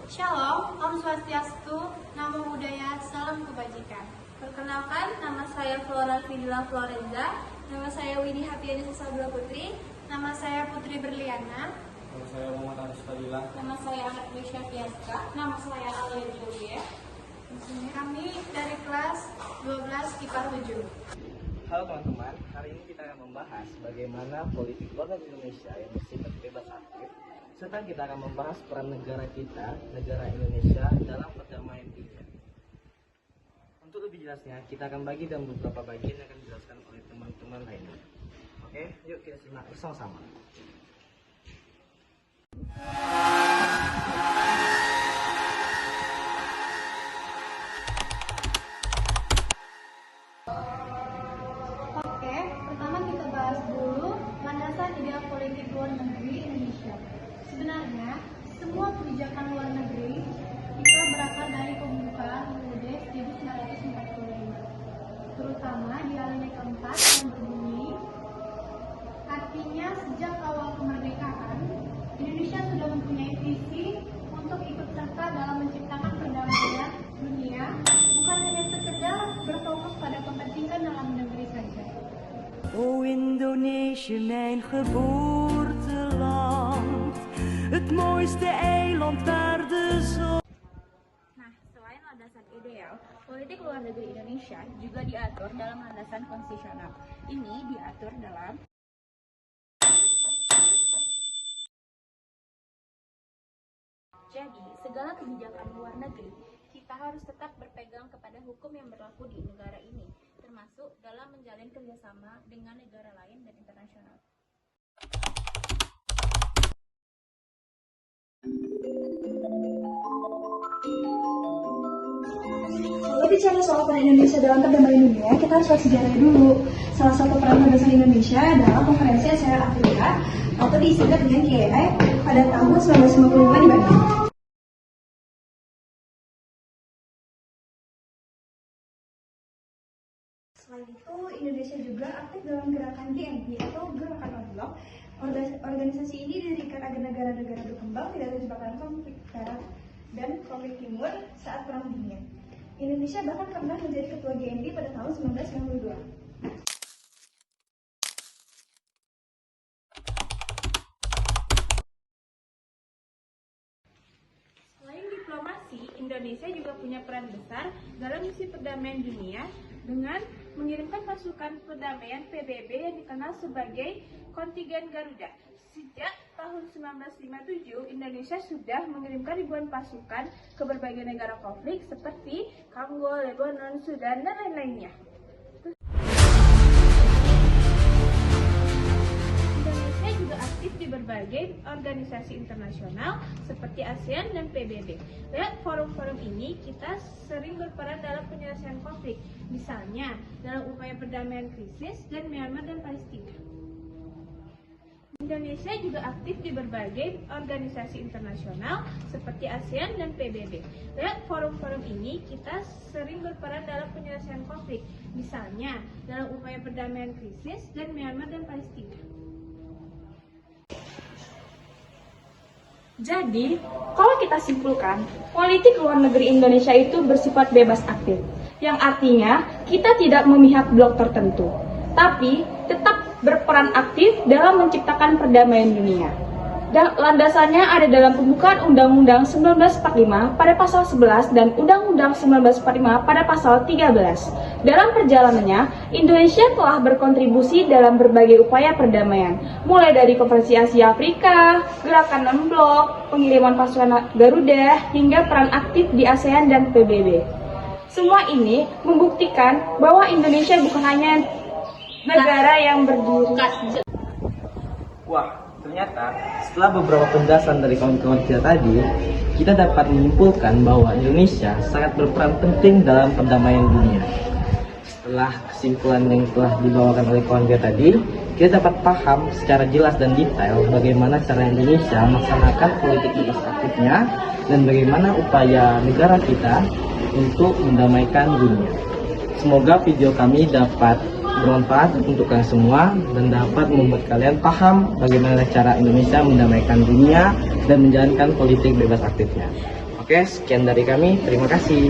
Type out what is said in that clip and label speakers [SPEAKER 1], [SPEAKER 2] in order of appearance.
[SPEAKER 1] Shalom, Om Swastiastu, Namo Buddhaya, Salam Kebajikan.
[SPEAKER 2] Perkenalkan, nama saya Flora Fidila Florenza.
[SPEAKER 3] Nama saya Winnie Hapiani Sasabula Putri.
[SPEAKER 1] Nama saya Putri Berliana.
[SPEAKER 4] Nama saya Muhammad Aris Fadila.
[SPEAKER 2] Nama saya Anak Misha Fiaska.
[SPEAKER 3] Nama saya Alia Julia.
[SPEAKER 1] Kami dari kelas 12 IPA 7.
[SPEAKER 5] Halo teman-teman, hari ini kita akan membahas bagaimana politik luar negeri Indonesia yang bersifat bebas aktif, serta kita akan membahas peran negara kita, negara Indonesia dalam perdamaian dunia. Untuk lebih jelasnya, kita akan bagi dalam beberapa bagian yang akan dijelaskan oleh teman-teman lainnya. Oke, yuk kita simak bersama-sama.
[SPEAKER 1] Oke, pertama kita bahas dulu landasan ideal politik luar negeri Indonesia. Sebenarnya, semua kebijakan luar negeri kita berakar dari pembukaan UUD 1945, terutama di alinea keempat yang berbunyi, artinya sejak awal kemerdekaan, Indonesia sudah mempunyai visi untuk ikut serta dalam menciptakan perdamaian dunia, bukan hanya sekedar berfokus pada kepentingan dalam negeri saja.
[SPEAKER 6] O Indonesië, mijn geboorteland, het mooiste eiland waar de zon.
[SPEAKER 2] Nah, selain landasan ideal, politik luar negeri Indonesia juga diatur dalam landasan konstitusional. Ini diatur dalam Jadi, segala kebijakan luar negeri, kita harus tetap berpegang kepada hukum yang berlaku di negara ini, termasuk dalam menjalin kerjasama dengan negara lain dan internasional.
[SPEAKER 7] Kalau bicara soal peran Indonesia dalam perdamaian dunia, kita harus lihat sejarahnya dulu. Salah satu peran terbesar Indonesia adalah konferensi ASEAN Afrika atau disingkat dengan KAI pada tahun 1955 di Bandung. Selain itu, Indonesia juga aktif dalam gerakan GNP atau Gerakan Non-Blok. Organisasi ini didirikan agar negara-negara berkembang tidak terjebak dalam konflik barat dan konflik timur saat Perang Dunia. Indonesia bahkan pernah menjadi ketua GNP pada tahun 1992.
[SPEAKER 2] Selain diplomasi, Indonesia juga punya peran besar dalam misi perdamaian dunia dengan mengirimkan pasukan perdamaian PBB yang dikenal sebagai Kontingen Garuda. Sejak tahun 1957, Indonesia sudah mengirimkan ribuan pasukan ke berbagai negara konflik seperti Kongo, Lebanon, Sudan, dan lain-lainnya. Indonesia juga aktif di berbagai organisasi internasional seperti ASEAN dan PBB. Lewat forum-forum ini, kita sering berperan dalam penyelesaian konflik, misalnya dalam upaya perdamaian krisis dan Myanmar dan Palestina. Indonesia juga aktif di berbagai organisasi internasional seperti ASEAN dan PBB. Lewat forum-forum ini, kita sering berperan dalam penyelesaian konflik, misalnya dalam upaya perdamaian krisis dan Myanmar dan Palestina.
[SPEAKER 3] Jadi, kalau kita simpulkan, politik luar negeri Indonesia itu bersifat bebas aktif, yang artinya kita tidak memihak blok tertentu, tapi tetap berperan aktif dalam menciptakan perdamaian dunia. Dan landasannya ada dalam pembukaan Undang-Undang 1945 pada pasal 11 dan Undang-Undang 1945 pada pasal 13. Dalam perjalanannya, Indonesia telah berkontribusi dalam berbagai upaya perdamaian, mulai dari Konferensi Asia Afrika, Gerakan Non-Blok, pengiriman pasukan Garuda, hingga peran aktif di ASEAN dan PBB. Semua ini membuktikan bahwa Indonesia bukan hanya negara yang berdiri.
[SPEAKER 5] Wah, ternyata setelah beberapa penjelasan dari kawan-kawan kita tadi, kita dapat menyimpulkan bahwa Indonesia sangat berperan penting dalam perdamaian dunia. Setelah kesimpulan yang telah dibawakan oleh kawan kita tadi, kita dapat paham secara jelas dan detail bagaimana cara Indonesia melaksanakan politik bebas aktifnya dan bagaimana upaya negara kita untuk mendamaikan dunia. Semoga video kami dapat bermanfaat untuk kalian semua dan dapat membuat kalian paham bagaimana cara Indonesia mendamaikan dunia dan menjalankan politik bebas aktifnya. Oke, sekian dari kami. Terima kasih.